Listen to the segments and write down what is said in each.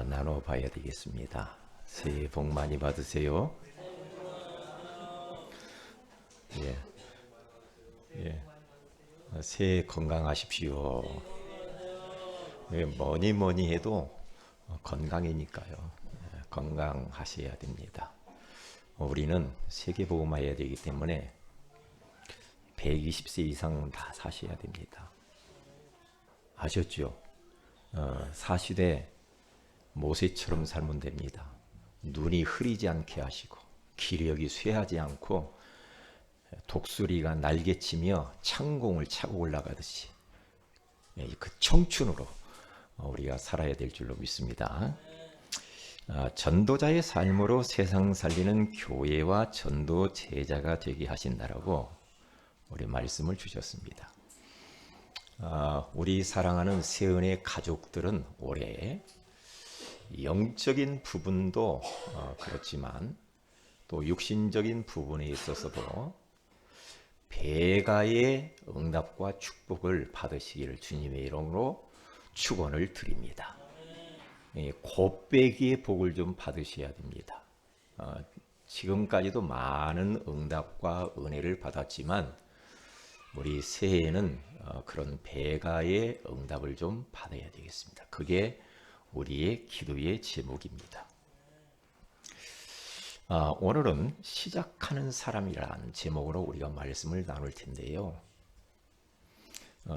나눠봐야 되겠습니다. 새해 복 많이 받으세요. 예, 예. 새해 건강하십시오. 뭐니 뭐니 해도 건강이니까요. 건강하셔야 됩니다. 우리는 세계보험해야 되기 때문에 120세 이상 다 사셔야 됩니다. 아셨죠? 사시되 모세처럼 살면 됩니다. 눈이 흐리지 않게 하시고 기력이 쇠하지 않고 독수리가 날개치며 창공을 차고 올라가듯이 그 청춘으로 우리가 살아야 될 줄로 믿습니다. 전도자의 삶으로 세상 살리는 교회와 전도 제자가 되게 하신다라고 우리 말씀을 주셨습니다. 우리 사랑하는 세은의 가족들은 올해 영적인 부분도 그렇지만 또 육신적인 부분에 있어서도 배가의 응답과 축복을 받으시기를 주님의 이름으로 축원을 드립니다. 곱배기의 복을 좀 받으셔야 됩니다. 지금까지도 많은 응답과 은혜를 받았지만 우리 새해에는 그런 배가의 응답을 좀 받아야 되겠습니다. 그게 우리의 기도의 제목입니다. 오늘은 시작하는 사람이라는 제목으로 우리가 말씀을 나눌 텐데요.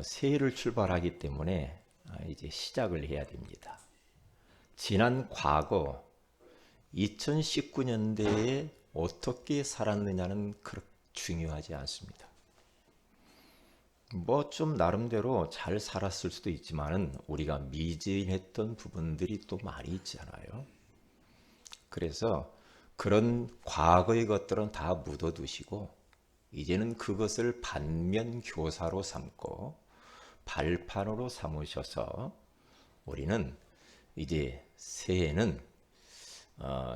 새해를 출발하기 때문에 이제 시작을 해야 됩니다. 지난 과거 2019년대에 어떻게 살았느냐는 그렇게 중요하지 않습니다. 뭐 좀 나름대로 잘 살았을 수도 있지만은 우리가 미진했던 부분들이 또 많이 있잖아요. 그래서 그런 과거의 것들은 다 묻어두시고 이제는 그것을 반면 교사로 삼고 발판으로 삼으셔서 우리는 이제 새해는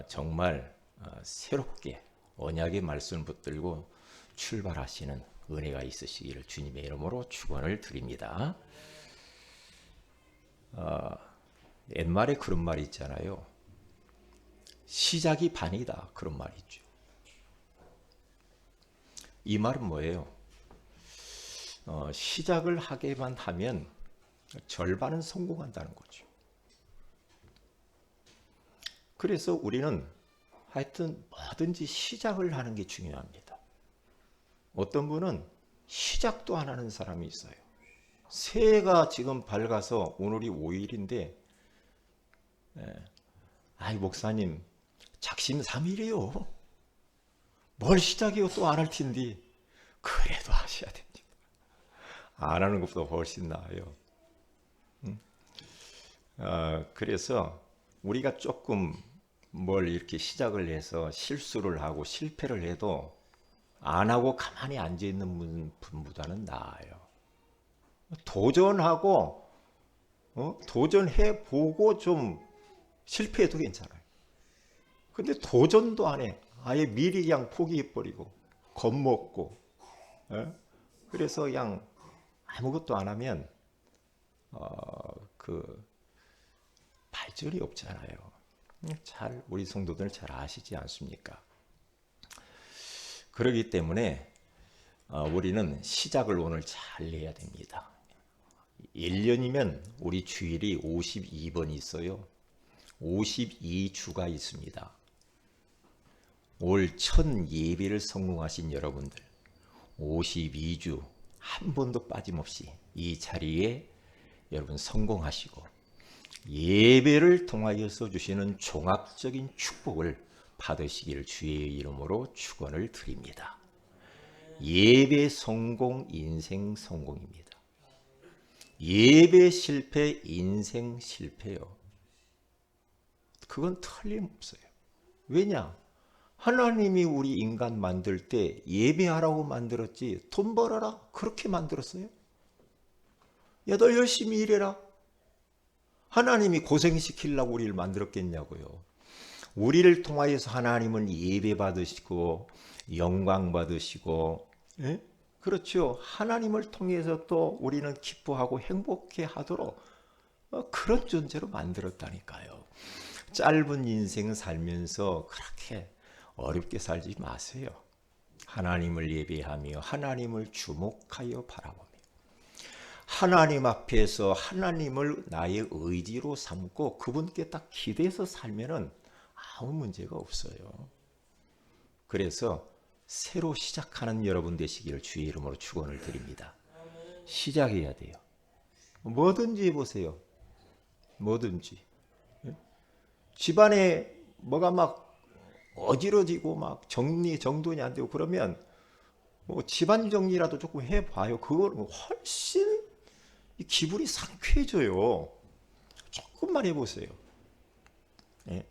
정말 새롭게 언약의 말씀을 붙들고 출발하시는 은혜가 있으시기를 주님의 이름으로 축원을 드립니다. 옛말에 그런 말이 있잖아요. 시작이 반이다. 그런 말이 있죠. 이 말은 뭐예요? 시작을 하게만 하면 절반은 성공한다는 거죠. 그래서 우리는 하여튼 뭐든지 시작을 하는 게 중요합니다. 어떤 분은 시작도 안 하는 사람이 있어요. 새해가 지금 밝아서 오늘이 5일인데 아이 목사님 작심삼일이요. 뭘 시작이요? 또 안 할 텐데. 그래도 하셔야 됩니다. 안 하는 것보다 훨씬 나아요. 그래서 우리가 조금 뭘 이렇게 시작을 해서 실수를 하고 실패를 해도 안 하고 가만히 앉아 있는 분보다는 나아요. 도전하고 도전해 보고 좀 실패해도 괜찮아요. 근데 도전도 안 해. 아예 미리 그냥 포기해 버리고 겁먹고. 그래서 그냥 아무것도 안 하면 그 발전이 없잖아요. 잘 우리 성도들 잘 아시지 않습니까? 그렇기 때문에 우리는 시작을 오늘 잘 해야 됩니다. 1년이면 우리 주일이 52번이 있어요. 52주가 있습니다. 올 첫 예배를 성공하신 여러분들 52주 한 번도 빠짐없이 이 자리에 여러분 성공하시고 예배를 통하여서 주시는 종합적인 축복을 받으시기를 주의 이름으로 축원을 드립니다. 예배 성공, 인생 성공입니다. 예배 실패, 인생 실패요. 그건 틀림없어요. 왜냐? 하나님이 우리 인간 만들 때 예배하라고 만들었지 돈 벌어라 그렇게 만들었어요? 야, 너 열심히 일해라. 하나님이 고생시키려고 우리를 만들었겠냐고요. 우리를 통하여서 하나님은 예배 받으시고 영광 받으시고, 예? 그렇죠. 하나님을 통해서 또 우리는 기뻐하고 행복해 하도록 그런 존재로 만들었다니까요. 짧은 인생 살면서 그렇게 어렵게 살지 마세요. 하나님을 예배하며 하나님을 주목하여 바라보며 하나님 앞에서 하나님을 나의 의지로 삼고 그분께 딱 기대서 살면은 아무 문제가 없어요. 그래서 새로 시작하는 여러분 되시기를 주의 이름으로 축원을 드립니다. 시작해야 돼요. 뭐든지 해보세요. 뭐든지. 집안에 뭐가 막 어지러지고 막 정돈이 안 되고 그러면 뭐 집안 정리라도 조금 해봐요. 그거는 훨씬 기분이 상쾌해져요. 조금만 해보세요. 예.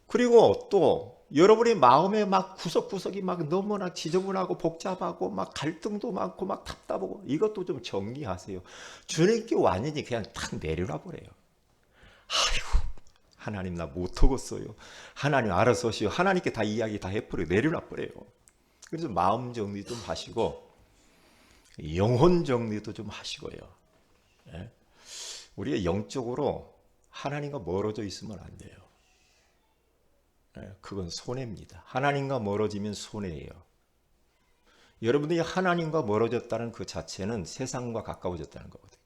그리고 또 여러분의 마음에 막 구석구석이 막 너무나 지저분하고 복잡하고 막 갈등도 많고 막 답답하고 이것도 좀 정리하세요. 주님께 완전히 그냥 탁 내려놔 버려요. 아이고 하나님 나 못하겠어요. 하나님 알아서 하시오. 하나님께 다 이야기 다 해버려요. 내려놔 버려요. 그래서 마음 정리 좀 하시고 영혼 정리도 좀 하시고요. 예? 우리가 영적으로 하나님과 멀어져 있으면 안 돼요. 그건 손해입니다. 하나님과 멀어지면 손해예요. 여러분들이 하나님과 멀어졌다는 그 자체는 세상과 가까워졌다는 거거든요.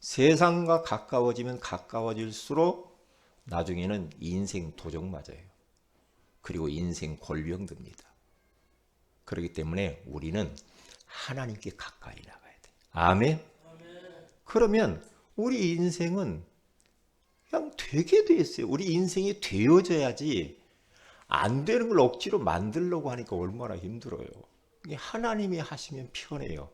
세상과 가까워지면 가까워질수록 나중에는 인생 도적 맞아요. 그리고 인생 골병 듭니다. 그렇기 때문에 우리는 하나님께 가까이 나가야 돼요. 아멘? 그러면 우리 인생은 그냥 되게 돼 있어요. 우리 인생이 되어져야지 안 되는 걸 억지로 만들려고 하니까 얼마나 힘들어요. 하나님이 하시면 편해요.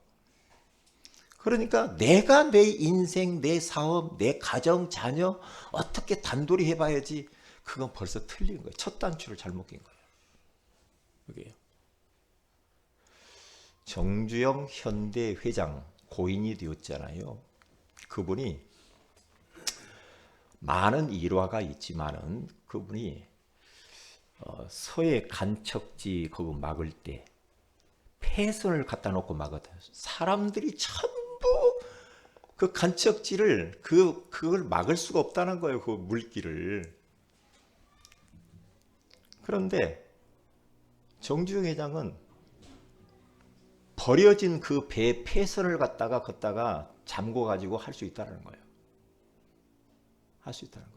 그러니까 내가 내 인생, 내 사업, 내 가정, 자녀 어떻게 단돌이 해봐야지 그건 벌써 틀린 거예요. 첫 단추를 잘못 낀 거예요. 그게요. 정주영 현대 회장 고인이 되었잖아요. 그분이 많은 일화가 있지만은 그분이 서해 간척지 그거 막을 때 폐선을 갖다 놓고 막았다. 사람들이 전부 그 간척지를 그걸 막을 수가 없다는 거예요. 그 물길을. 그런데 정주영 회장은 버려진 그 배 폐선을 걷다가 잠궈 가지고 할 수 있다는 거예요. 할 수 있다는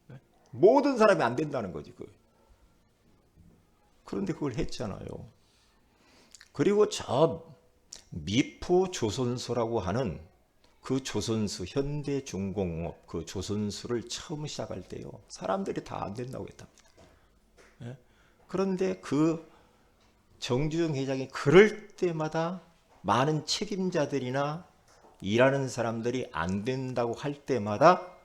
거예요. 모든 사람이 안 된다는 거지. 그런데 그걸 했잖아요. 그리고 저 미포 조선소라고 하는 그 조선소 현대중공업 그 조선소를 처음 시작할 때요. 사람들이 다 안 된다고 했답니다. 그런데 그 정주영 회장이 그럴 때마다 많은 책임자들이나 일하는 사람들이 안 된다고 할 때마다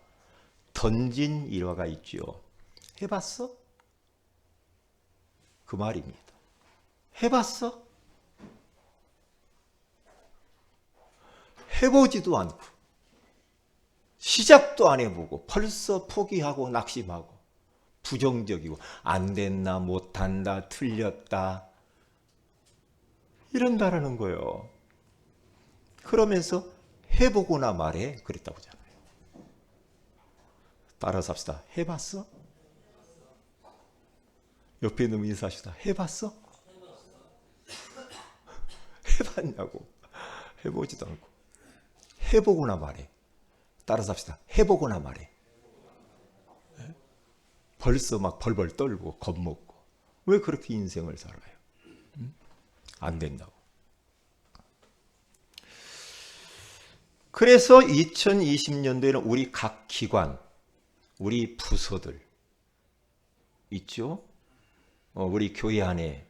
던진 일화가 있죠. 해봤어? 그 말입니다. 해봤어? 해보지도 않고 시작도 안 해보고 벌써 포기하고 낙심하고 부정적이고 안 됐나 못한다 틀렸다 이런다라는 거예요. 그러면서 해보고나 말해 그랬다고 하잖아요. 따라서 합시다. 해봤어? 옆에 있는 분 인사합시다. 해봤어? 해봤냐고. 해보지도 않고. 해보고나 말해. 따라서 합시다. 해보고나 말해. 벌써 막 벌벌 떨고 겁먹고. 왜 그렇게 인생을 살아요? 안 된다고. 그래서 2020년도에는 우리 각 기관, 우리 부서들 있죠? 우리 교회 안에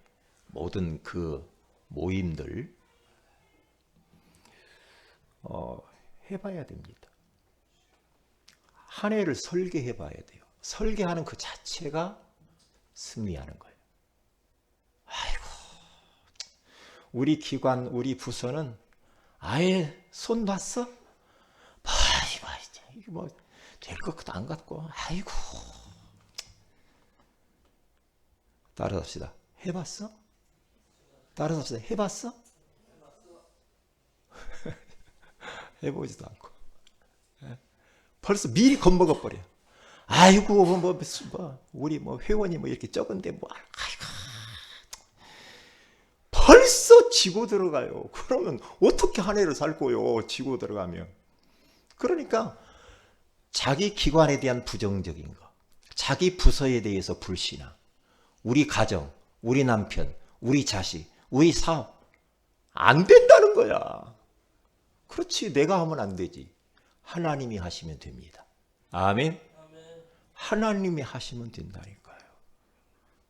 모든 그 모임들 해봐야 됩니다. 한 해를 설계해봐야 돼요. 설계하는 그 자체가 승리하는 거예요. 아이고, 우리 기관, 우리 부서는 아예 손 놨어? 이게 뭐 될 것도 안 같고, 아이고. 따라서 합시다. 해봤어? 따라서 합시다. 해봤어? 해보지도 않고. 벌써 미리 겁먹어버려. 아이고 우리 회원이 이렇게 적은데 아이고 벌써 지고 들어가요. 그러면 어떻게 한 해를 살 거요? 지고 들어가면. 그러니까 자기 기관에 대한 부정적인 거, 자기 부서에 대해서 불신앙, 우리 가정, 우리 남편, 우리 자식, 우리 사업 안 된다는 거야. 그렇지, 내가 하면 안 되지. 하나님이 하시면 됩니다. 아멘. 하나님이 하시면 된다니까요.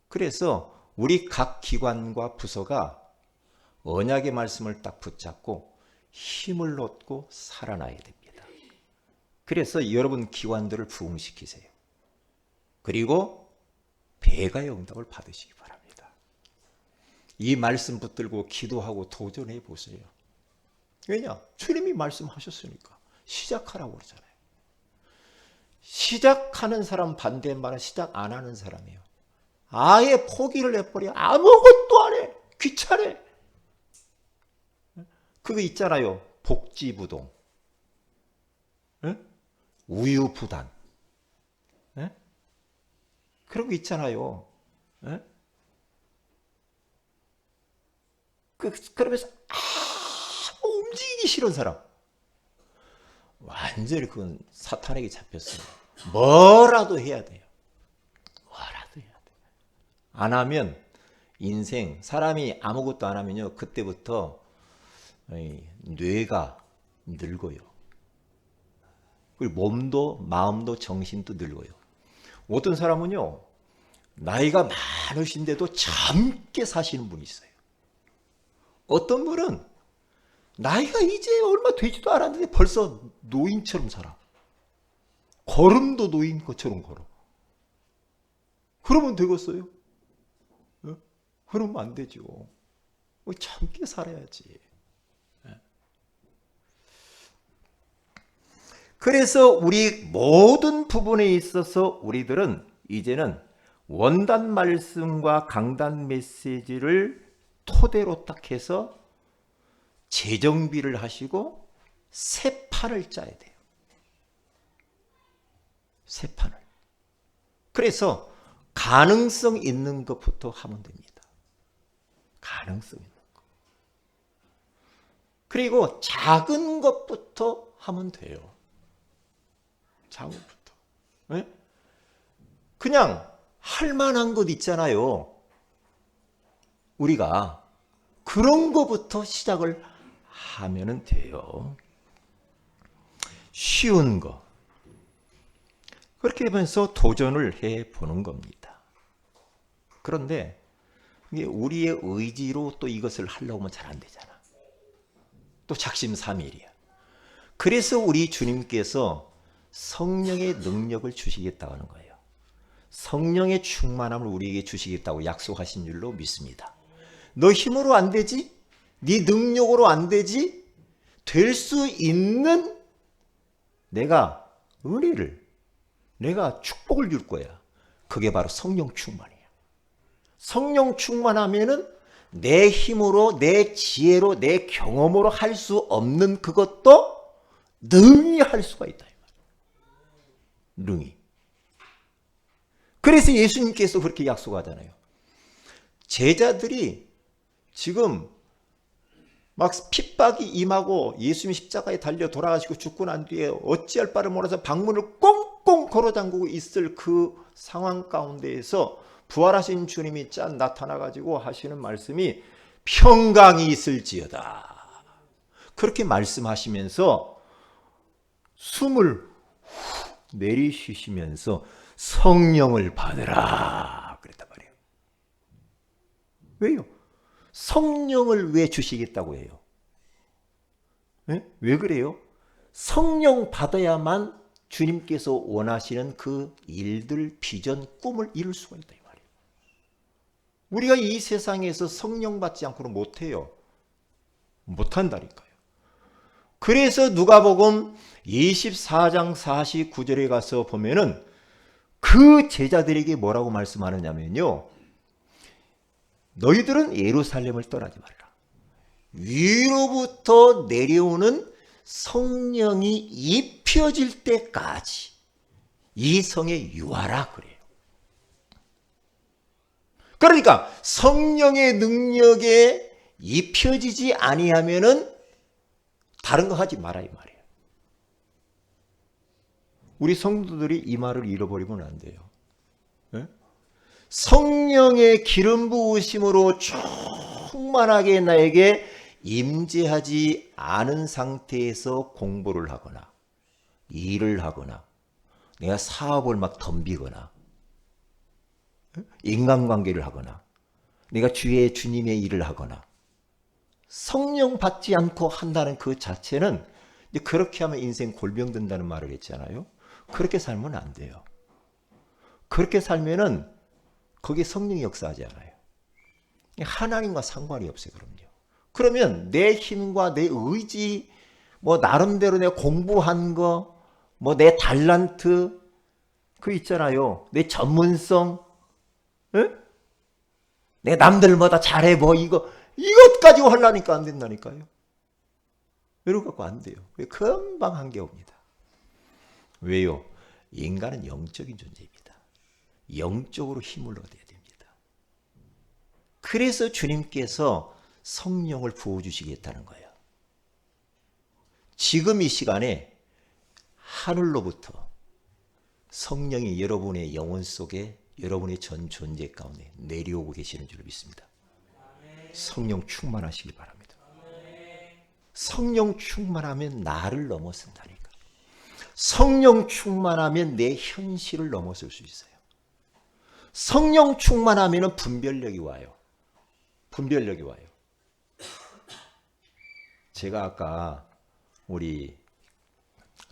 그래서 우리 각 기관과 부서가 언약의 말씀을 딱 붙잡고 힘을 얻고 살아나야 됩니다. 그래서 여러분 기관들을 부흥시키세요. 그리고 배가의 응답을 받으시기 바랍니다. 이 말씀 붙들고 기도하고 도전해 보세요. 왜냐? 주님이 말씀하셨으니까 시작하라고 그러잖아요. 시작하는 사람 반대말은 시작 안 하는 사람이에요. 아예 포기를 해버려. 아무것도 안 해. 귀찮아. 그거 있잖아요. 복지부동. 우유부단. 그런 거 있잖아요. 그러면서 움직이기 싫은 사람. 완전히 그건 사탄에게 잡혔어요. 뭐라도 해야 돼요. 뭐라도 해야 돼요. 안 하면 인생, 사람이 아무것도 안 하면요, 그때부터 뇌가 늙어요. 그리고 몸도 마음도 정신도 늙어요. 어떤 사람은요, 나이가 많으신데도 젊게 사시는 분이 있어요. 어떤 분은 나이가 이제 얼마 되지도 않았는데 벌써 노인처럼 살아. 걸음도 노인 것처럼 걸어. 그러면 되겠어요? 그러면 안 되죠. 젊게 살아야지. 그래서 우리 모든 부분에 있어서 우리들은 이제는 원단 말씀과 강단 메시지를 토대로 딱 해서 재정비를 하시고 새 판을 짜야 돼요. 새 판을. 그래서 가능성 있는 것부터 하면 됩니다. 가능성 있는 것. 그리고 작은 것부터 하면 돼요. 작은 것부터. 네? 그냥 할 만한 것 있잖아요. 우리가 그런 것부터 시작을 하면 돼요. 쉬운 거. 그렇게 하면서 도전을 해보는 겁니다. 그런데 이게 우리의 의지로 또 이것을 하려고 하면 잘 안 되잖아. 또 작심삼일이야. 그래서 우리 주님께서 성령의 능력을 주시겠다고 하는 거예요. 성령의 충만함을 우리에게 주시겠다고 약속하신 줄로 믿습니다. 너 힘으로 안 되지? 네 능력으로 안 되지? 될 수 있는 내가 은혜를, 내가 축복을 줄 거야. 그게 바로 성령 충만이야. 성령 충만하면은 내 힘으로, 내 지혜로, 내 경험으로 할 수 없는 그것도 능히 할 수가 있다. 능히. 그래서 예수님께서 그렇게 약속하잖아요. 제자들이 지금 막 핍박이 임하고 예수님이 십자가에 달려 돌아가시고 죽고 난 뒤에 어찌할 바를 몰라서 방문을 꽁꽁 걸어 잠그고 있을 그 상황 가운데에서 부활하신 주님이 짠 나타나가지고 하시는 말씀이 평강이 있을지어다. 그렇게 말씀하시면서 숨을 훅 내리쉬시면서 성령을 받으라 그랬단 말이에요. 왜요? 성령을 왜 주시겠다고 해요? 네? 왜 그래요? 성령 받아야만 주님께서 원하시는 그 일들, 비전, 꿈을 이룰 수가 있다 이 말이에요. 우리가 이 세상에서 성령 받지 않고는 못해요. 못한다니까요. 그래서 누가복음 24장 49절에 가서 보면은 그 제자들에게 뭐라고 말씀하느냐면요. 너희들은 예루살렘을 떠나지 말라. 위로부터 내려오는 성령이 입혀질 때까지 이성에 유하라 그래요. 그러니까 성령의 능력에 입혀지지 아니하면은 다른 거 하지 마라 이 말이에요. 우리 성도들이 이 말을 잃어버리면 안 돼요. 네? 성령의 기름 부으심으로 충만하게 나에게 임재하지 않은 상태에서 공부를 하거나 일을 하거나 내가 사업을 막 덤비거나 인간관계를 하거나 내가 주님의 일을 하거나 성령 받지 않고 한다는 그 자체는 그렇게 하면 인생 골병 든다는 말을 했잖아요. 그렇게 살면 안 돼요. 그렇게 살면은 거기에 성령이 역사하지 않아요. 하나님과 상관이 없어요. 그럼요. 그러면 내 힘과 내 의지, 뭐 나름대로 내가 공부한 거, 뭐 내 달란트, 그 있잖아요. 내 전문성, 에? 내 남들보다 잘해 뭐 이것 가지고 하려니까 안 된다니까요. 이러고 갖고 안 돼요. 금방 한계 옵니다. 왜요? 인간은 영적인 존재입니다. 영적으로 힘을 얻어야 됩니다. 그래서 주님께서 성령을 부어주시겠다는 거예요. 지금 이 시간에 하늘로부터 성령이 여러분의 영혼 속에 여러분의 전 존재 가운데 내려오고 계시는 줄 믿습니다. 성령 충만하시기 바랍니다. 성령 충만하면 나를 넘어선다니까. 성령 충만하면 내 현실을 넘어설 수 있어요. 성령 충만하면 분별력이 와요. 분별력이 와요. 제가 아까 우리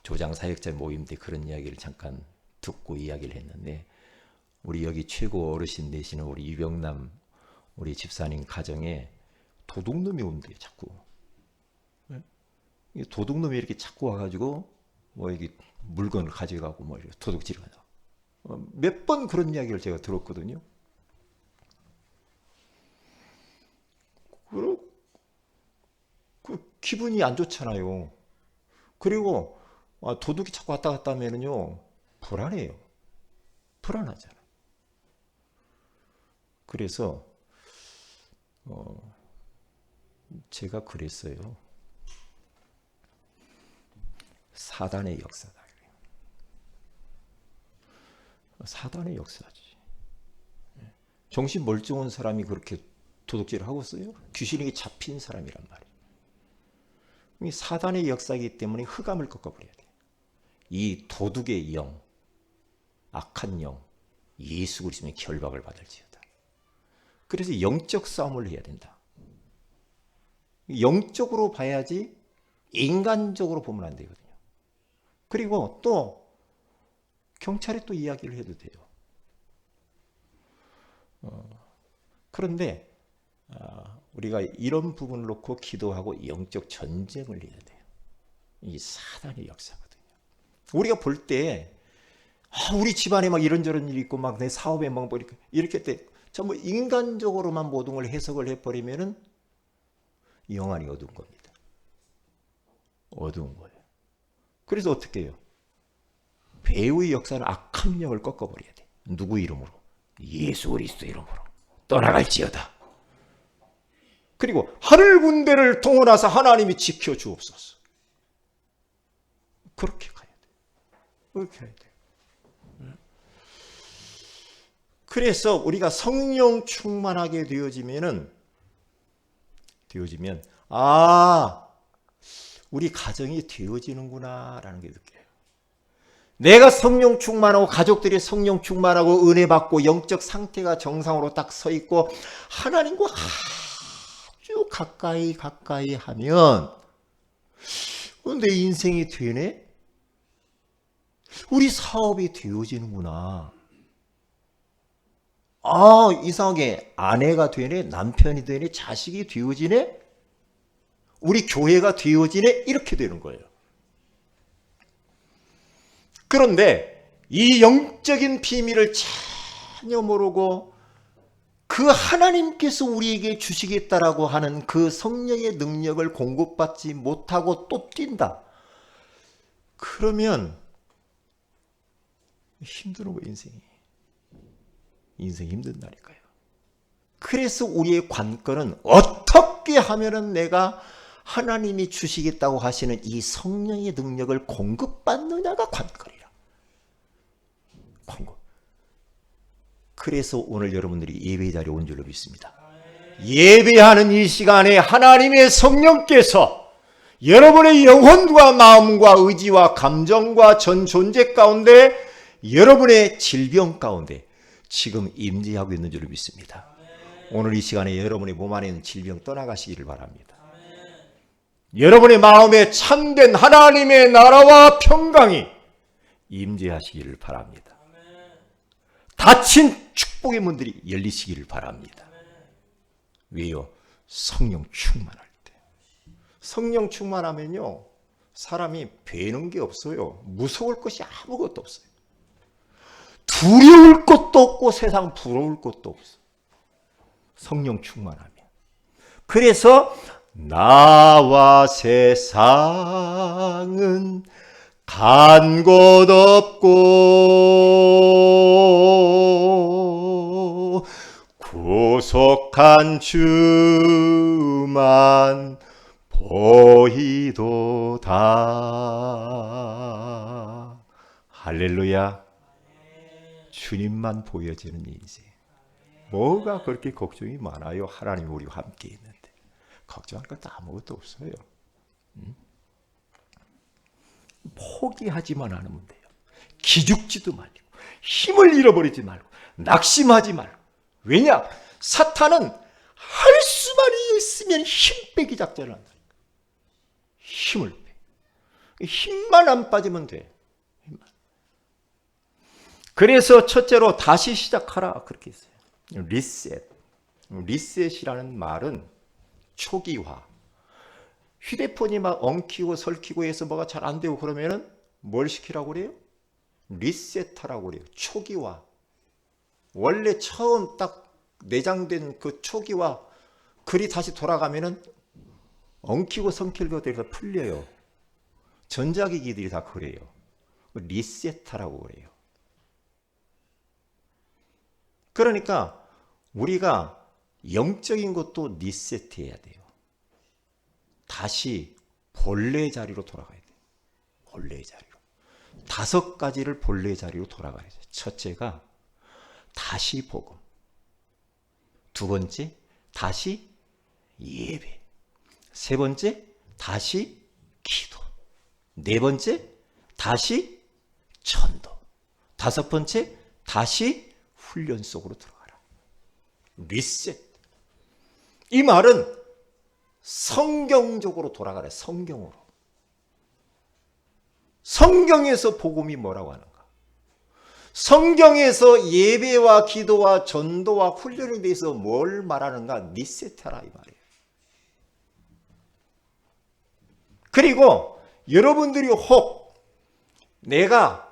조장 사역자 모임 때 그런 이야기를 잠깐 듣고 이야기를 했는데 우리 여기 최고 어르신 되시는 우리 유병남 우리 집사님 가정에 도둑놈이 온대요. 자꾸. 도둑놈이 이렇게 자꾸 와가지고 뭐 이게 물건을 가져가고 뭐 이렇게 도둑질을 하다. 몇 번 그런 이야기를 제가 들었거든요. 그 기분이 안 좋잖아요. 그리고 도둑이 자꾸 왔다 갔다 하면은요 불안해요. 불안하잖아. 그래서 제가 그랬어요. 사단의 역사다. 사단의 역사지. 정신 멀쩡한 사람이 그렇게 도둑질을 하고 있어요? 귀신에게 잡힌 사람이란 말이에요. 사단의 역사이기 때문에 흑암을 꺾어버려야 돼요. 이 도둑의 영, 악한 영, 예수 그리스도의 결박을 받을지어다. 그래서 영적 싸움을 해야 된다. 영적으로 봐야지 인간적으로 보면 안 되거든요. 그리고 또 경찰에 또 이야기를 해도 돼요. 그런데 우리가 이런 부분을 놓고 기도하고 영적 전쟁을 해야 돼요. 이 사단의 역사거든요. 우리가 볼 때 우리 집안에 막 이런저런 일이 있고 막 내 사업에 막 이렇게 때 전부 인간적으로만 모든 걸 해석을 해버리면은 영안이 어두운 겁니다. 어두운 거예요. 그래서 어떻게 해요? 배후의 역사는 악한 영을 꺾어버려야 돼. 누구 이름으로? 예수 그리스도 이름으로 떠나갈지어다. 그리고 하늘 군대를 동원하사 하나님이 지켜 주옵소서. 그렇게 가야 돼. 그렇게 가야 돼. 그래서 우리가 성령 충만하게 되어지면 우리 가정이 되어지는구나라는 게 느껴요. 내가 성령 충만하고 가족들이 성령 충만하고 은혜 받고 영적 상태가 정상으로 딱 서 있고 하나님과 아주 가까이 하면 내 인생이 되네? 우리 사업이 되어지는구나. 이상하게 아내가 되네, 남편이 되네, 자식이 되어지네, 우리 교회가 되어지네, 이렇게 되는 거예요. 그런데 이 영적인 비밀을 전혀 모르고 그 하나님께서 우리에게 주시겠다라고 하는 그 성령의 능력을 공급받지 못하고 또 뛴다. 그러면 힘드는 거예요, 인생이 힘든다니까요. 그래서 우리의 관건은 어떻게 하면은 내가 하나님이 주시겠다고 하시는 이 성령의 능력을 공급받느냐가 관건이라. 공급. 그래서 오늘 여러분들이 예배 자리에 온 줄로 믿습니다. 예배하는 이 시간에 하나님의 성령께서 여러분의 영혼과 마음과 의지와 감정과 전 존재 가운데, 여러분의 질병 가운데 지금 임재하고 있는 줄로 믿습니다. 오늘 이 시간에 여러분의 몸 안에 있는 질병 떠나가시기를 바랍니다. 여러분의 마음에 참된 하나님의 나라와 평강이 임재하시기를 바랍니다. 닫힌 축복의 문들이 열리시기를 바랍니다. 왜요? 성령 충만할 때. 성령 충만하면요, 사람이 배는 게 없어요. 무서울 것이 아무것도 없어요. 두려울 것도 없고 세상 부러울 것도 없어요. 성령 충만하면. 그래서 나와 세상은 간 곳 없고 구속한 주만 보이도다. 할렐루야. 주님만 보여지는 인생. 뭐가 그렇게 걱정이 많아요? 하나님이 우리와 함께 있는데. 걱정할 것도 아무것도 없어요. 포기하지만 않으면 돼요. 기죽지도 말고, 힘을 잃어버리지 말고, 낙심하지 말고. 왜냐? 사탄은 할 수만 있으면 힘 빼기 작전을 한다니까. 힘을 빼. 힘만 안 빠지면 돼. 힘만. 그래서 첫째로 다시 시작하라 그렇게 했어요. 리셋. 리셋이라는 말은 초기화. 휴대폰이 막 엉키고 설키고 해서 뭐가 잘 안 되고 그러면은 뭘 시키라고 그래요? 리셋하라고 그래요. 초기화. 원래 처음 딱 내장된 그 초기화 글이 다시 돌아가면은 엉키고 성킬 것들이 풀려요. 전자기기들이 다 그래요. 리셋하라고 그래요. 그러니까 우리가 영적인 것도 리셋해야 돼요. 다시 본래 자리로 돌아가야 돼요. 본래 자리로. 5가지를 본래 자리로 돌아가야 돼요. 첫째가 다시 복음. 두 번째, 다시 예배. 세 번째, 다시 기도. 네 번째, 다시 전도. 5번째, 다시 훈련 속으로 들어가라. 리셋. 이 말은 성경적으로 돌아가라. 성경으로. 성경에서 복음이 뭐라고 하는가? 성경에서 예배와 기도와 전도와 훈련에 대해서 뭘 말하는가? 리셋하라 이 말이에요. 그리고 여러분들이 혹 내가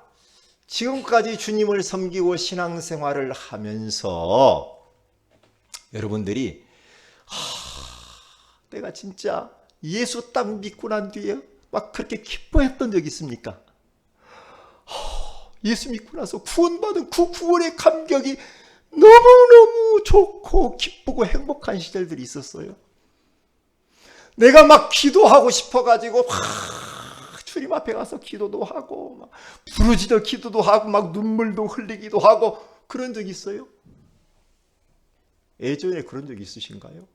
지금까지 주님을 섬기고 신앙생활을 하면서 여러분들이 내가 진짜 예수 딱 믿고 난 뒤에 막 그렇게 기뻐했던 적 있습니까? 예수 믿고 나서 구원받은 그 구원의 감격이 너무너무 좋고 기쁘고 행복한 시절들이 있었어요. 내가 막 기도하고 싶어가지고 주님 앞에 가서 기도도 하고 막 부르짖어 기도도 하고 막 눈물도 흘리기도 하고 그런 적 있어요? 예전에 그런 적 있으신가요?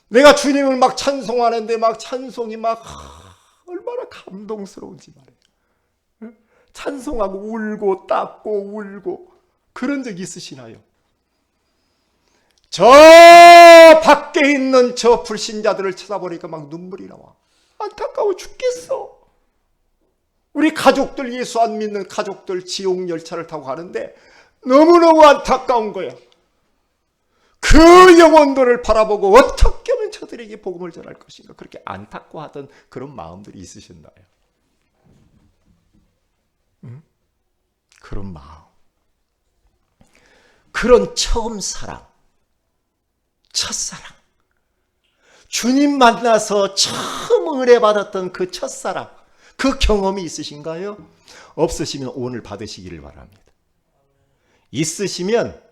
내가 주님을 막 찬송하는데 막 찬송이 막 얼마나 감동스러운지 말이에요. 찬송하고 울고 닦고 울고 그런 적 있으시나요? 저 밖에 있는 저 불신자들을 쳐다보니까 막 눈물이 나와. 안타까워 죽겠어. 우리 가족들, 예수 안 믿는 가족들 지옥 열차를 타고 가는데 너무너무 안타까운 거야. 그 영혼들을 바라보고 어떻게 하면 저들에게 복음을 전할 것인가, 그렇게 안타까워하던 그런 마음들이 있으셨나요? 그런 마음, 그런 처음 사랑, 첫사랑, 주님 만나서 처음 은혜 받았던 그 첫사랑, 그 경험이 있으신가요? 없으시면 오늘 받으시기를 바랍니다. 있으시면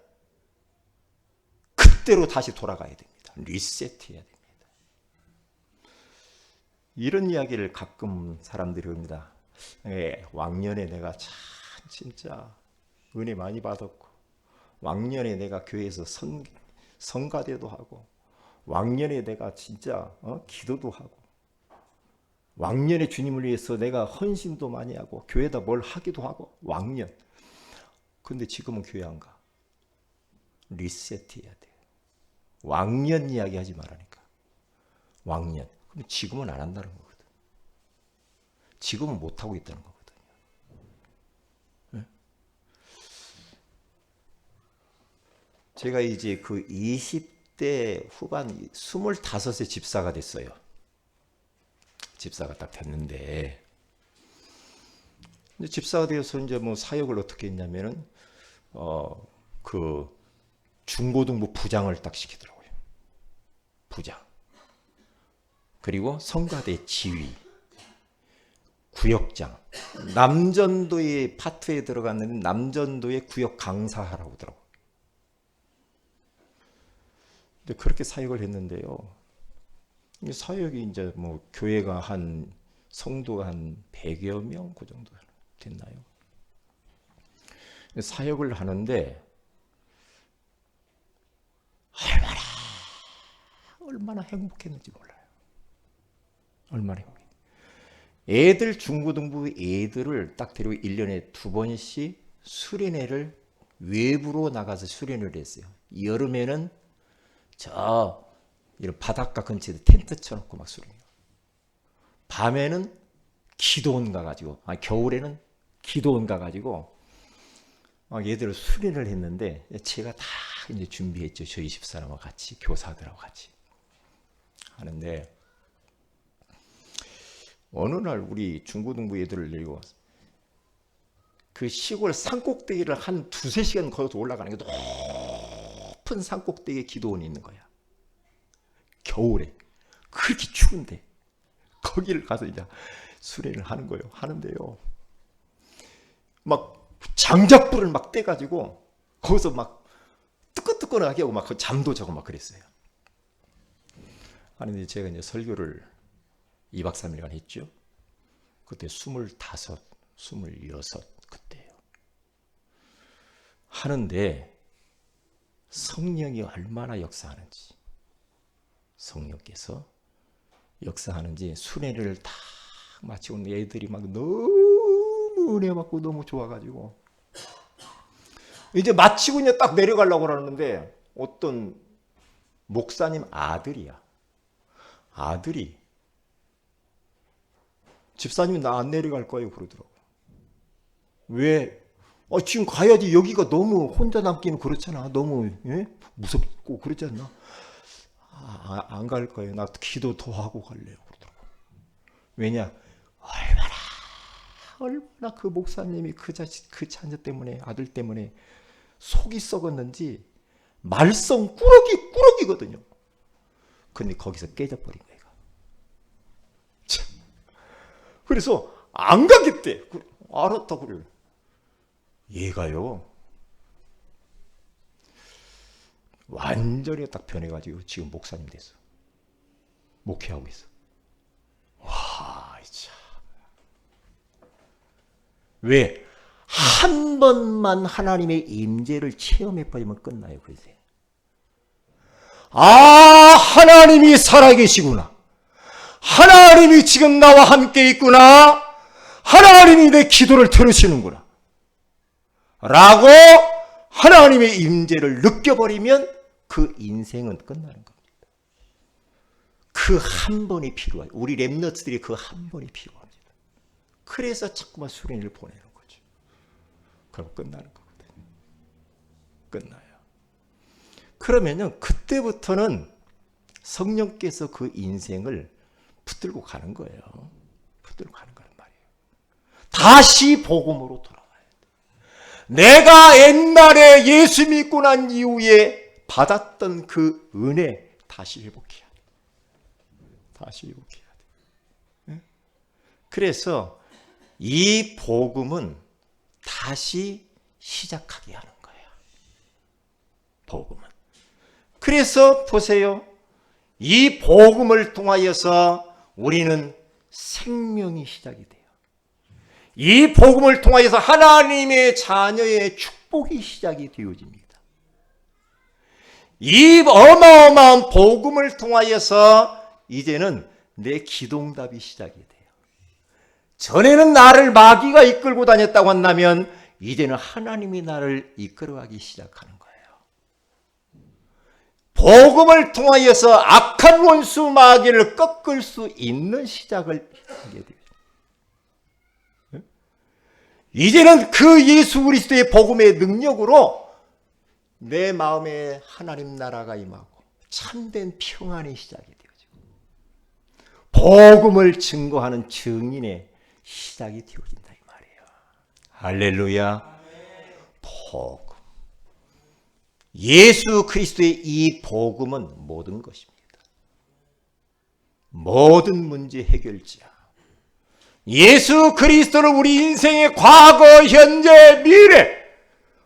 그때로 다시 돌아가야 됩니다. 리셋해야 됩니다. 이런 이야기를 가끔 사람들이 합니다. 왕년에 내가 참 진짜 은혜 많이 받았고, 왕년에 내가 교회에서 성가대도 하고, 왕년에 내가 진짜 기도도 하고, 왕년에 주님을 위해서 내가 헌신도 많이 하고, 교회에다 뭘 하기도 하고, 왕년. 근데 지금은 교회 안 가. 리셋해야 돼. 왕년 이야기 하지 말라니까. 왕년. 근데 지금은 안 한다는 거거든. 지금은 못 하고 있다는 거거든요. 네? 제가 이제 그 20대 후반 25세 집사가 됐어요. 집사가 딱 됐는데, 이제 집사가 되어서 이제 뭐 사역을 어떻게 했냐면은 그 중고등부 부장을 딱 시키더라고요. 부장. 그리고 성가대 지휘, 구역장, 남전도의 파트에 들어갔는데 남전도의 구역 강사하라고 하더라고요. 근데 그렇게 사역을 했는데요. 사역이 이제 뭐 교회가 한 성도가 한 100여 명 그 정도 됐나요? 사역을 하는데 얼마나 행복했는지 몰라요. 얼마나 행복해. 애들 중고등부 애들을 딱 데리고 1년에 2번씩 수련회를 외부로 나가서 수련회를 했어요. 여름에는 저 이런 바닷가 근처에 텐트 쳐놓고 막 수련해요. 밤에는 기도원 가가지고, 겨울에는 기도원 가가지고 막 얘들을 수련을 했는데 제가 다 이제 준비했죠. 저희 집사람과 같이 교사들하고 같이 하는데 어느 날 우리 중고등부 애들을 데리고 그 시골 산꼭대기를 한 2-3시간 걸어서 올라가는 게 높은 산꼭대기에 기도원이 있는 거야. 겨울에 그렇게 추운데 거기를 가서 이제 수련을 하는 거예요. 하는데요. 막 장작불을 막 떼가지고 거기서 막 뜨끈뜨끈하게 하고 막 잠도 자고 막 그랬어요. 아니 제가 이제 설교를 2박 3일간 했죠. 그때 25, 26 그때요. 하는데 성령이 얼마나 역사하는지, 성령께서 역사하는지 수련회를 다 마치고 애들이 막 너무 은혜 받고 너무 좋아가지고 이제 마치고 이제 딱 내려가려고 그러는데 어떤 목사님 아들이야. 아들이 집사님이 나 안 내려갈 거예요 그러더라고. 왜? 지금 가야지. 여기가 너무 혼자 남기는 그렇잖아. 너무 무섭고 그렇지 않나? 안 갈 거예요. 나 기도 더 하고 갈래요 그러더라고. 왜냐? 얼마나 그 목사님이 그 자녀 때문에, 아들 때문에 속이 썩었는지 말썽 꾸러기거든요. 근데 거기서 깨져버린 거예요. 그래서 안 가겠대. 알았다 그래요. 얘가요 완전히 딱 변해가지고 지금 목사님 됐어. 목회하고 있어. 와, 참. 왜? 한 번만 하나님의 임재를 체험해버리면 끝나요. 그러세요. 하나님이 살아계시구나. 하나님이 지금 나와 함께 있구나. 하나님이 내 기도를 들으시는구나. 라고 하나님의 임재를 느껴버리면 그 인생은 끝나는 겁니다. 그 한 번이 필요해요. 우리 렘너트들이 그 한 번이 필요합니다. 그래서 자꾸만 수련회를 보내는 거죠. 그럼 끝나는 거거든요. 끝나요. 그러면요, 그때부터는 성령께서 그 인생을 붙들고 가는 거예요. 붙들고 가는 거란 말이에요. 다시 복음으로 돌아와야 돼. 내가 옛날에 예수 믿고 난 이후에 받았던 그 은혜 다시 회복해야 돼. 다시 회복해야 돼. 그래서 이 복음은 다시 시작하게 하는 거예요. 복음은. 그래서 보세요. 이 복음을 통하여서 우리는 생명이 시작이 돼요. 이 복음을 통하여서 하나님의 자녀의 축복이 시작이 되어집니다. 이 어마어마한 복음을 통하여서 이제는 내 기도응답이 시작이 돼요. 전에는 나를 마귀가 이끌고 다녔다고 한다면 이제는 하나님이 나를 이끌어가기 시작하는 거예요. 복음을 통하여서 악한 원수 마귀를 꺾을 수 있는 시작을 하게 돼요. 이제는 그 예수 그리스도의 복음의 능력으로 내 마음에 하나님 나라가 임하고 참된 평안이 시작이 되어지고 복음을 증거하는 증인의 시작이 되어진다 이 말이에요. 할렐루야. 복음. 예수 그리스도의 이 복음은 모든 것입니다. 모든 문제 해결지야. 예수 그리스도를 우리 인생의 과거, 현재, 미래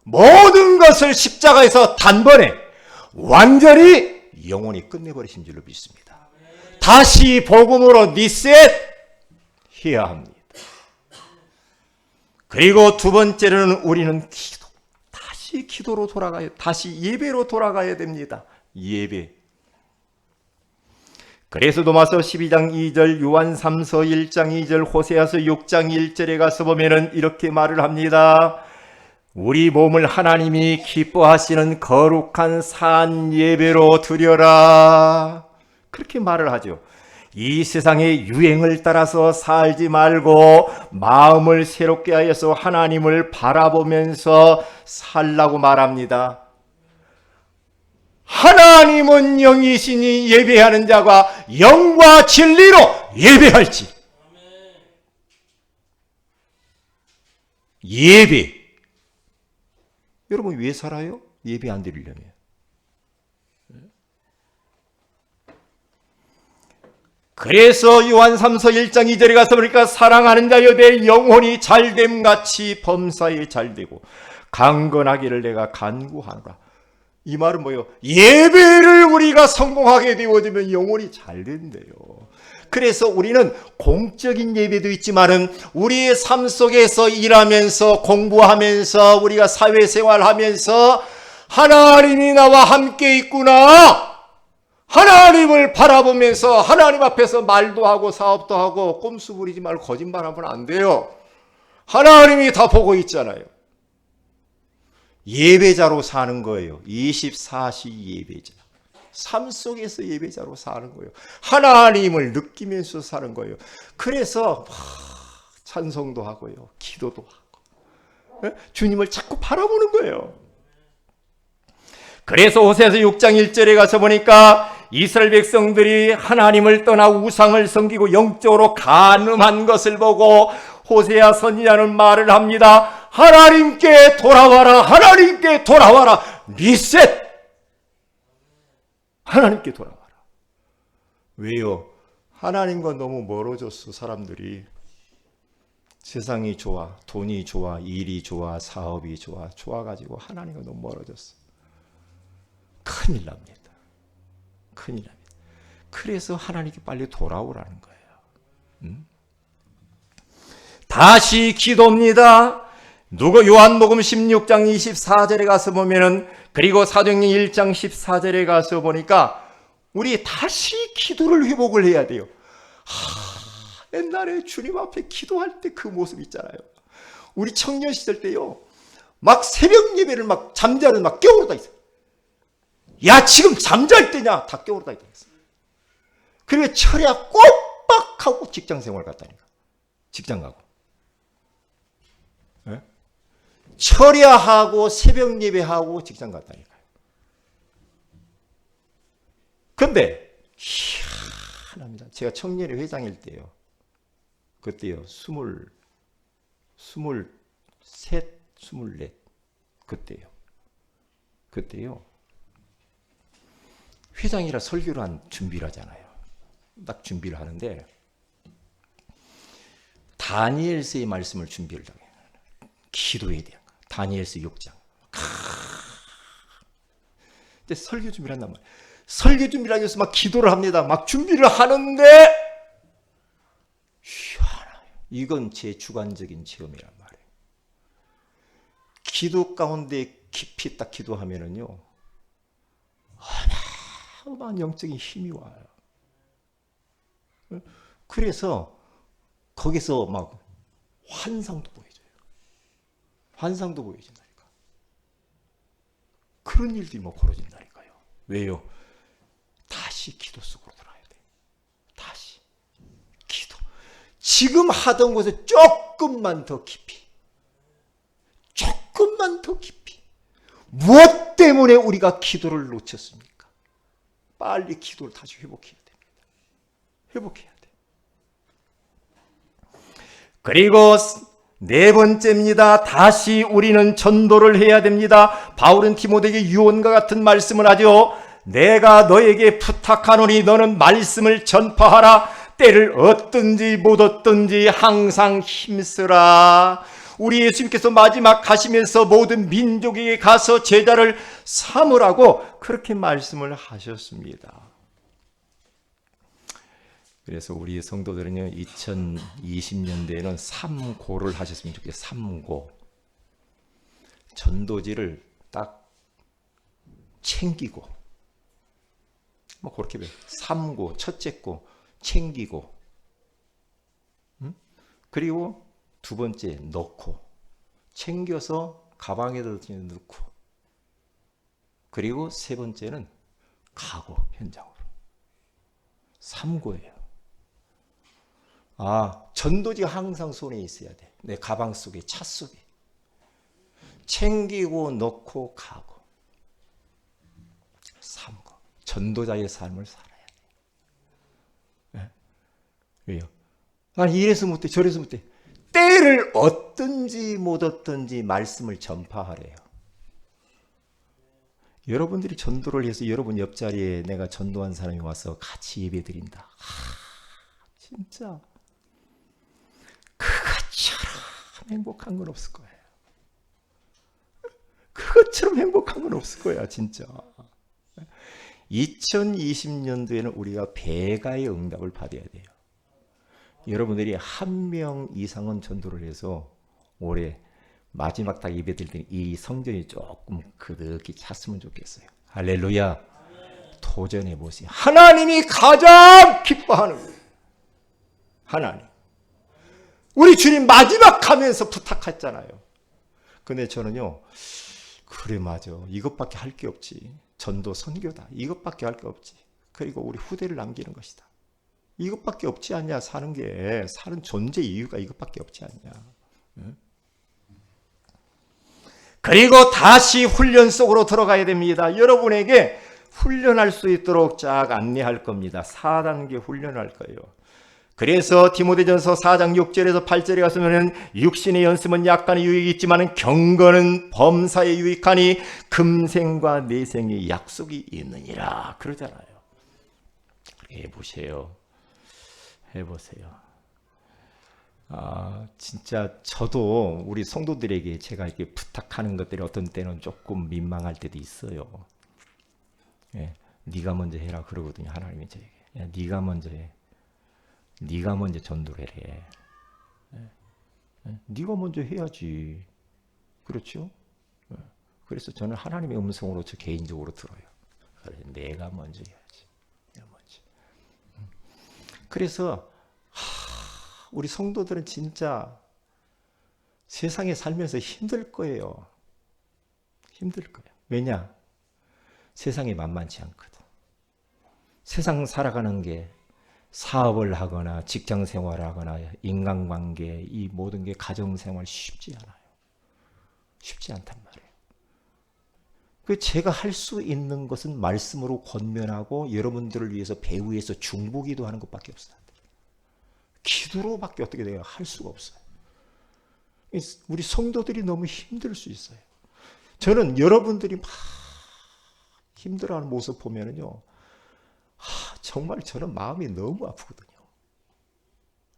모든 것을 십자가에서 단번에 완전히 영원히 끝내버리신 줄로 믿습니다. 다시 복음으로 리셋해야 합니다. 그리고 두 번째로는 우리는 다시 기도로 돌아가요. 다시 예배로 돌아가야 됩니다. 예배. 그래서 로마서 12장 2절, 요한 3서 1장 2절, 호세아서 6장 1절에 가서 보면은 이렇게 말을 합니다. 우리 몸을 하나님이 기뻐하시는 거룩한 산 예배로 드려라. 그렇게 말을 하죠. 이 세상의 유행을 따라서 살지 말고 마음을 새롭게 하여서 하나님을 바라보면서 살라고 말합니다. 하나님은 영이시니 예배하는 자가 영과 진리로 예배할지. 예배. 여러분 왜 살아요? 예배 안 드리려면. 그래서 요한 3서 1장 2절에 가서 보니까 사랑하는 자여 내 영혼이 잘됨같이 범사에 잘되고 강건하기를 내가 간구하노라. 이 말은 뭐예요? 예배를 우리가 성공하게 되어지면 영혼이 잘 된대요. 그래서 우리는 공적인 예배도 있지만은 우리의 삶 속에서 일하면서 공부하면서 우리가 사회생활하면서 하나님이 나와 함께 있구나. 하나님을 바라보면서 하나님 앞에서 말도 하고 사업도 하고 꼼수 부리지 말고 거짓말하면 안 돼요. 하나님이 다 보고 있잖아요. 예배자로 사는 거예요. 24시 예배자. 삶 속에서 예배자로 사는 거예요. 하나님을 느끼면서 사는 거예요. 그래서 찬송도 하고요. 기도도 하고. 주님을 자꾸 바라보는 거예요. 그래서 호세아서 6장 1절에 가서 보니까 이스라엘 백성들이 하나님을 떠나 우상을 섬기고 영적으로 간음한 것을 보고 호세아 선지자는 말을 합니다. 하나님께 돌아와라. 하나님께 돌아와라. 리셋. 하나님께 돌아와라. 왜요? 하나님과 너무 멀어졌어. 사람들이. 세상이 좋아. 돈이 좋아. 일이 좋아. 사업이 좋아. 좋아가지고 하나님과 너무 멀어졌어. 큰일 납니다. 큰일 납니다. 그래서 하나님께 빨리 돌아오라는 거예요. 다시 기도입니다. 요한복음 16장 24절에 가서 보면은 그리고 사도행전 1장 14절에 가서 보니까 우리 다시 기도를 회복을 해야 돼요. 옛날에 주님 앞에 기도할 때 그 모습 있잖아요. 우리 청년 시절 때요. 막 새벽 예배를 막 잠자는 막 깨우러 다녔어요. 야 지금 잠잘 때냐? 다 깨우러 다녔어요. 그리고 철야 꼬박하고 직장 생활 갔다니까. 직장 가고. 네? 철야하고 새벽 예배하고 직장 갔다니까요. 근데 희한합니다. 제가 청년회 회장일 때요. 그때요. 23, 24 그때요. 회장이라 설교를 준비를 하잖아요. 딱 준비를 하는데 다니엘서의 말씀을 준비를 당해요. 기도에 대한 거. 다니엘서 6장. 근데 설교 준비를 한단 말이에요. 설교 준비를 하기 위해서 막 기도를 합니다. 막 준비를 하는데 이건 제 주관적인 체험이란 말이에요. 기도 가운데 깊이 딱 기도하면은요, 어마어마한 영적인 힘이 와요. 그래서 거기서 막 환상도 보여줘요. 환상도 보여진다니까. 그런 일들이 뭐 벌어진다니까요. 왜요? 다시 기도 속으로 들어가야 돼. 다시 기도. 지금 하던 곳에 조금만 더 깊이, 조금만 더 깊이. 무엇 때문에 우리가 기도를 놓쳤습니까? 빨리 기도를 다시 회복해야 됩니다. 회복해야 돼. 그리고 네 번째입니다. 다시 우리는 전도를 해야 됩니다. 바울은 디모데에게 유언과 같은 말씀을 하죠. 내가 너에게 부탁하노니 너는 말씀을 전파하라. 때를 얻든지 못 얻든지 항상 힘쓰라. 우리 예수님께서 마지막 가시면서 모든 민족에게 가서 제자를 삼으라고 그렇게 말씀을 하셨습니다. 그래서 우리 성도들은요, 2020년대에는 3고를 하셨으면 좋겠어요. 3고. 전도지를 딱 챙기고, 뭐 그렇게 배워요. 3고, 첫째 고, 챙기고, 그리고 두 번째, 넣고, 챙겨서 가방에다 넣고, 그리고 세 번째는 가고, 현장으로. 3고예요. 전도지가 항상 손에 있어야 돼. 내 가방 속에, 차 속에. 챙기고 넣고 가고. 3고. 전도자의 삶을 살아야 돼. 네? 왜요? 난 이래서 못해, 저래서 못해. 때를 얻든지 못 얻든지 말씀을 전파하래요. 여러분들이 전도를 해서 여러분 옆자리에 내가 전도한 사람이 와서 같이 예배 드린다. 진짜 그것처럼 행복한 건 없을 거예요. 그것처럼 행복한 건 없을 거야, 진짜. 2020년도에는 우리가 배가의 응답을 받아야 돼요. 여러분들이 1명 이상은 전도를 해서 올해 마지막 딱 예배 드릴 때 이 성전이 조금 그득히 찼으면 좋겠어요. 할렐루야. 도전해 보세요. 하나님이 가장 기뻐하는 거예요. 하나님. 우리 주님 마지막 가면서 부탁했잖아요. 근데 저는요, 그래 맞아. 이것밖에 할 게 없지. 전도 선교다. 이것밖에 할 게 없지. 그리고 우리 후대를 남기는 것이다. 이것밖에 없지 않냐. 사는 게. 사는 존재 이유가 이것밖에 없지 않냐. 응? 그리고 다시 훈련 속으로 들어가야 됩니다. 여러분에게 훈련할 수 있도록 쫙 안내할 겁니다. 4단계 훈련할 거예요. 그래서 디모데전서 4장 6절에서 8절에 가서는 육신의 연습은 약간의 유익이 있지만 경건은 범사에 유익하니 금생과 내생의 약속이 있느니라 그러잖아요. 해보세요. 진짜 저도 우리 성도들에게 제가 이렇게 부탁하는 것들이 어떤 때는 조금 민망할 때도 있어요. 예, 네가 먼저 해라 그러거든요. 하나님이 저에게. 야, 네가 먼저 해. 네가 먼저 전도를 해. 네가 먼저 해야지. 그렇죠? 그래서 저는 하나님의 음성으로 저 개인적으로 들어요. 그래, 내가 먼저 해야지. 내가 먼저. 그래서 우리 성도들은 진짜 세상에 살면서 힘들 거예요. 힘들 거예요. 왜냐? 세상이 만만치 않거든. 세상 살아가는 게 사업을 하거나 직장 생활을 하거나 인간관계 이 모든 게 가정생활 쉽지 않아요. 쉽지 않단 말이에요. 그 제가 할 수 있는 것은 말씀으로 권면하고 여러분들을 위해서 배후에서 중보기도 하는 것밖에 없어요. 기도로밖에 어떻게 돼요? 할 수가 없어요. 우리 성도들이 너무 힘들 수 있어요. 저는 여러분들이 막 힘들어하는 모습 보면은요, 정말 저는 마음이 너무 아프거든요.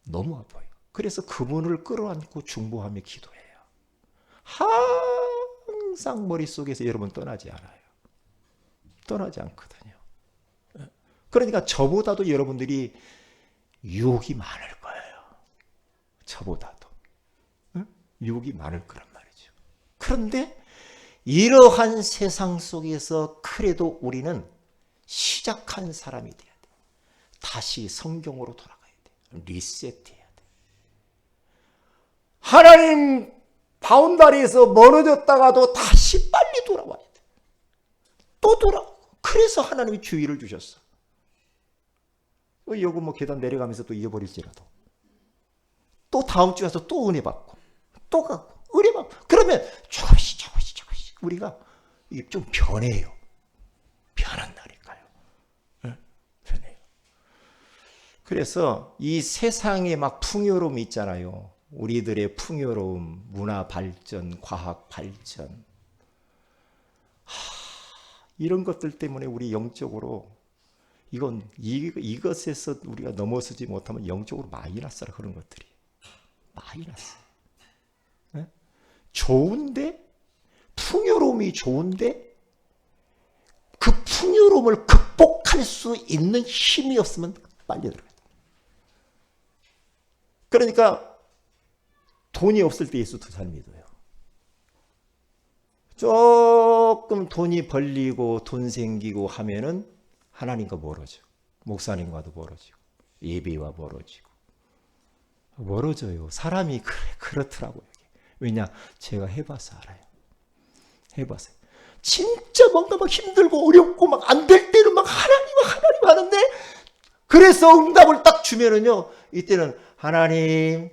너무 아파요. 그래서 그분을 끌어안고 중보하며 기도해요. 항상 머릿속에서 여러분 떠나지 않아요. 떠나지 않거든요. 그러니까 저보다도 여러분들이 유혹이 많을 거예요. 저보다도. 유혹이 많을 거란 말이죠. 그런데 이러한 세상 속에서 그래도 우리는 시작한 사람이 돼야 돼. 다시 성경으로 돌아가야 돼. 리셋해야 돼. 하나님 바운다리에서 멀어졌다가도 다시 빨리 돌아와야 돼. 또 돌아오고. 그래서 하나님이 주의를 주셨어. 여기 뭐 계단 내려가면서 또 잊어버릴지라도 또 다음 주에 와서 또 은혜 받고 또 가고 은혜 받고 그러면 조금씩 우리가 이게 좀 변해요. 변한다니까요. 변해요. 그래서 이 세상에 막 풍요로움 있잖아요. 우리들의 풍요로움, 문화 발전, 과학 발전 이런 것들 때문에 우리 영적으로 이것에서 우리가 넘어서지 못하면 영적으로 마이너스라 그런 것들이 마이너스. 네? 좋은데 풍요로움이 좋은데 그 풍요로움을 극복할 수 있는 힘이 없으면 빨리 들어가요. 그러니까 돈이 없을 때 예수 더 잘 믿어요. 조금 돈이 벌리고 돈 생기고 하면은 하나님과 멀어져. 목사님과도 멀어지고 예배와 멀어지고 멀어져요. 사람이 그렇더라고요. 왜냐? 제가 해봐서 알아요. 해봤어요. 진짜 뭔가 막 힘들고 어렵고 막 안 될 때는 막 하나님 하는데 그래서 응답을 딱 주면은요. 이때는 하나님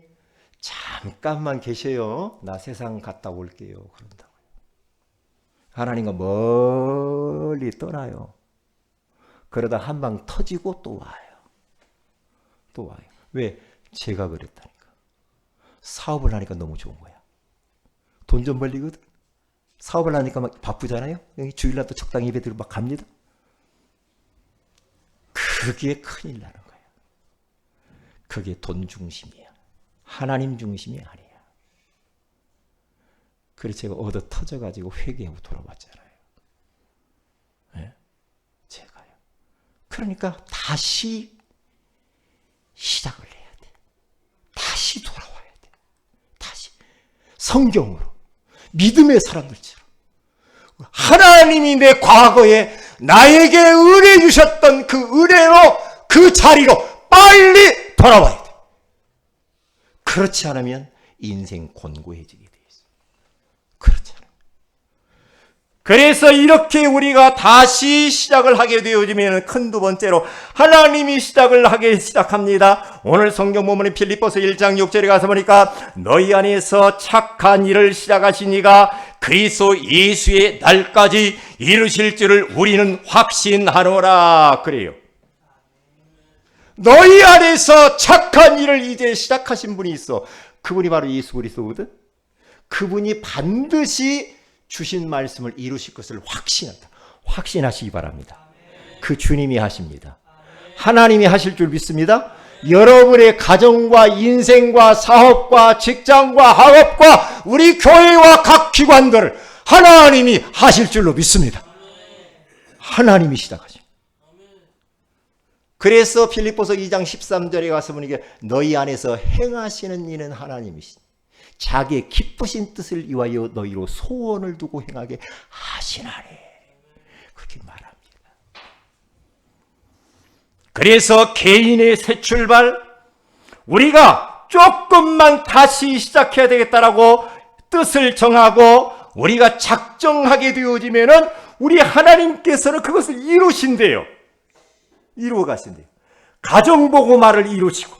잠깐만 계셔요. 나 세상 갔다 올게요. 그런다고요. 하나님과 멀리 떠나요. 그러다 한 방 터지고 또 와요. 또 와요. 왜? 제가 그랬다니까. 사업을 하니까 너무 좋은 거야. 돈 좀 벌리거든. 사업을 하니까 막 바쁘잖아요. 여기 주일날 또 적당히 예배 드리고 막 갑니다. 그게 큰일 나는 거예요. 그게 돈 중심이야. 하나님 중심이 아니야. 그래서 제가 얻어 터져가지고 회개하고 돌아왔잖아요. 네? 제가요. 그러니까 다시 시작을 해야 돼. 다시 돌아와야 돼. 다시 성경으로 믿음의 사람들처럼 하나님이 내 과거에 나에게 은혜 주셨던 그 은혜로 그 자리로 빨리 돌아와야 돼. 그렇지 않으면 인생 곤고해지게 돼 있어. 그렇지 않아요. 그래서 이렇게 우리가 다시 시작을 하게 되어지면 큰 두 번째로 하나님이 시작을 하게 시작합니다. 오늘 성경 본문인 빌립보서 1장 6절에 가서 보니까 너희 안에서 착한 일을 시작하신 이가 그리스도 예수의 날까지 이루실 줄을 우리는 확신하노라 그래요. 너희 안에서 착한 일을 이제 시작하신 분이 있어. 그분이 바로 예수 그리스도거든. 그분이 반드시 주신 말씀을 이루실 것을 확신한다. 확신하시기 바랍니다. 그 주님이 하십니다. 하나님이 하실 줄 믿습니다. 여러분의 가정과 인생과 사업과 직장과 학업과 우리 교회와 각 기관들을 하나님이 하실 줄로 믿습니다. 하나님이 시작하십니다. 그래서 필립보서 2장 13절에 가서 보니까 너희 안에서 행하시는 이는 하나님이시니 자기의 기쁘신 뜻을 위하여 너희로 소원을 두고 행하게 하시나니 그렇게 말합니다. 그래서 개인의 새 출발 우리가 조금만 다시 시작해야 되겠다라고 뜻을 정하고 우리가 작정하게 되어지면은 우리 하나님께서는 그것을 이루신대요. 이루어 가신대요. 가정보고마를 이루시고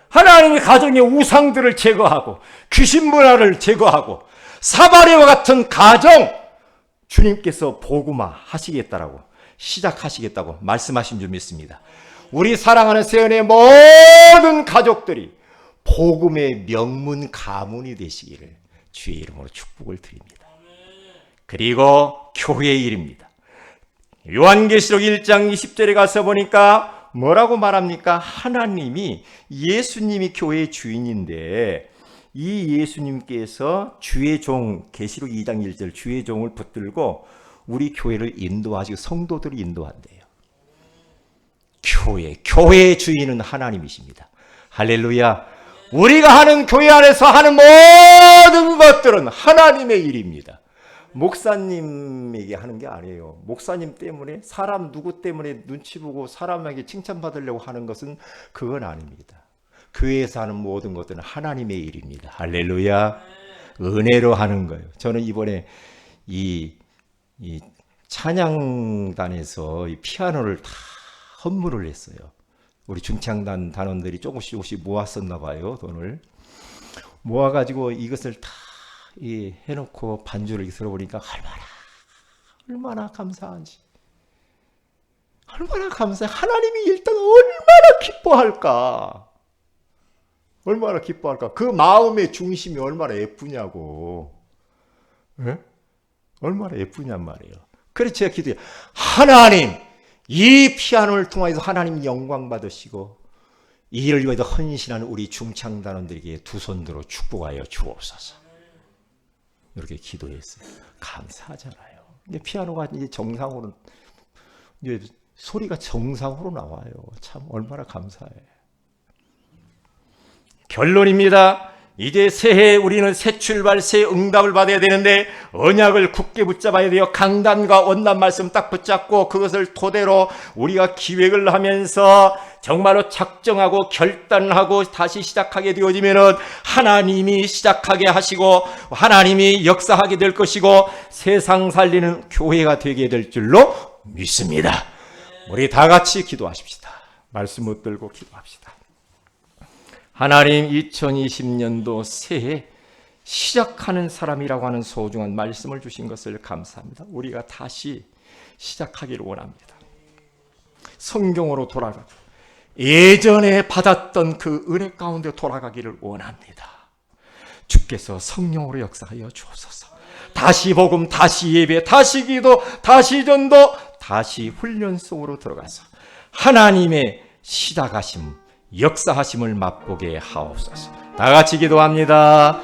하나님의 가정의 우상들을 제거하고 귀신 문화를 제거하고 사마리아와 같은 가정 주님께서 보고마 하시겠다라고 시작하시겠다고 말씀하신 줄 믿습니다. 우리 사랑하는 세연의 모든 가족들이 복음의 명문 가문이 되시기를 주의 이름으로 축복을 드립니다. 그리고 교회의 일입니다. 요한계시록 1장 20절에 가서 보니까 뭐라고 말합니까? 하나님이 예수님이 교회의 주인인데 이 예수님께서 주의 종 계시록 2장 1절 주의 종을 붙들고 우리 교회를 인도하시고 성도들을 인도한대요. 교회의 주인은 하나님이십니다. 할렐루야. 우리가 하는 교회 안에서 하는 모든 것들은 하나님의 일입니다. 목사님에게 하는 게 아니에요. 목사님 때문에 사람 누구 때문에 눈치 보고 사람에게 칭찬받으려고 하는 것은 그건 아닙니다. 교회에서 하는 모든 것들은 하나님의 일입니다. 할렐루야. 은혜로 하는 거예요. 저는 이번에 이 찬양단에서 이 피아노를 다 헌물을 했어요. 우리 중창단 단원들이 조금씩 모았었나 봐요. 돈을 모아가지고 이것을 다 해놓고 반주를 들어보니까 얼마나 감사한지, 얼마나 감사해. 하나님이 일단 얼마나 기뻐할까, 얼마나 기뻐할까. 그 마음의 중심이 얼마나 예쁘냐고. 에? 얼마나 예쁘냔 말이에요. 그래서 제가 기도해요. 하나님, 이 피아노를 통해서 하나님 영광 받으시고 이 일을 위해서 헌신하는 우리 중창단원들에게 두 손 들어 축복하여 주옵소서. 이렇게 기도했어요. 감사하잖아요. 근데 피아노가 이제 정상으로, 이제 소리가 정상으로 나와요. 참 얼마나 감사해. 결론입니다. 이제 새해 우리는 새 출발, 새 응답을 받아야 되는데 언약을 굳게 붙잡아야 돼요. 강단과 원단 말씀 딱 붙잡고 그것을 토대로 우리가 기획을 하면서 정말로 작정하고 결단하고 다시 시작하게 되어지면은 하나님이 시작하게 하시고 하나님이 역사하게 될 것이고 세상 살리는 교회가 되게 될 줄로 믿습니다. 우리 다 같이 기도하십시다. 말씀 붙들고 기도합시다. 하나님, 2020년도 새해 시작하는 사람이라고 하는 소중한 말씀을 주신 것을 감사합니다. 우리가 다시 시작하기를 원합니다. 성경으로 돌아가고 예전에 받았던 그 은혜 가운데 돌아가기를 원합니다. 주께서 성령으로 역사하여 주옵소서. 다시 복음, 다시 예배, 다시 기도, 다시 전도, 다시 훈련 속으로 들어가서 하나님의 시작하심, 역사하심을 맛보게 하옵소서. 다 같이 기도합니다.